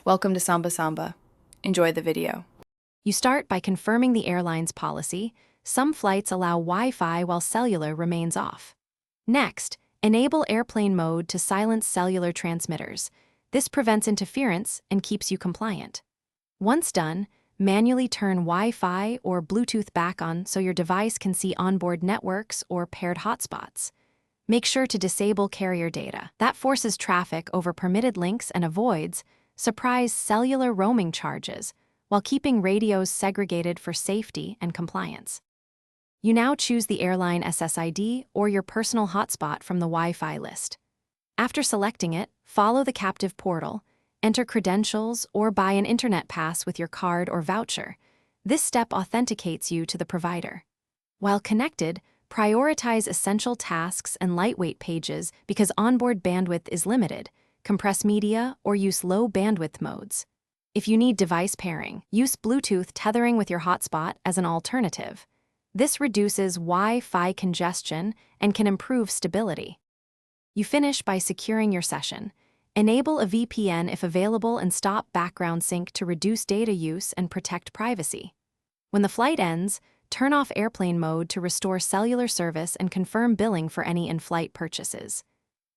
Welcome to Samba Samba. Enjoy the video. You start by confirming the airline's policy. Some flights allow Wi-Fi while cellular remains off. Next, enable airplane mode to silence cellular transmitters. This prevents interference and keeps you compliant. Once done, manually turn Wi-Fi or Bluetooth back on so your device can see onboard networks or paired hotspots. Make sure to disable carrier data. That forces traffic over permitted links and avoids surprise cellular roaming charges while keeping radios segregated for safety and compliance. You now choose the airline SSID or your personal hotspot from the Wi-Fi list. After selecting it, follow the captive portal, enter credentials, or buy an internet pass with your card or voucher. This step authenticates you to the provider. While connected, prioritize essential tasks and lightweight pages because onboard bandwidth is limited. Compress media, or use low bandwidth modes. If you need device pairing, use Bluetooth tethering with your hotspot as an alternative. This reduces Wi-Fi congestion and can improve stability. You finish by securing your session. Enable a VPN if available and stop background sync to reduce data use and protect privacy. When the flight ends, turn off airplane mode to restore cellular service and confirm billing for any in-flight purchases.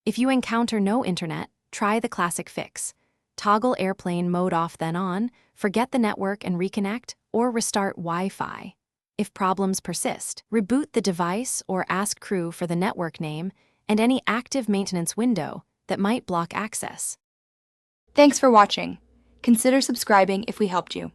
If you encounter no internet, try the classic fix. Toggle airplane mode off then on, forget the network and reconnect, or restart Wi-Fi. If problems persist, reboot the device or ask crew for the network name and any active maintenance window that might block access. Thanks for watching. Consider subscribing if we helped you.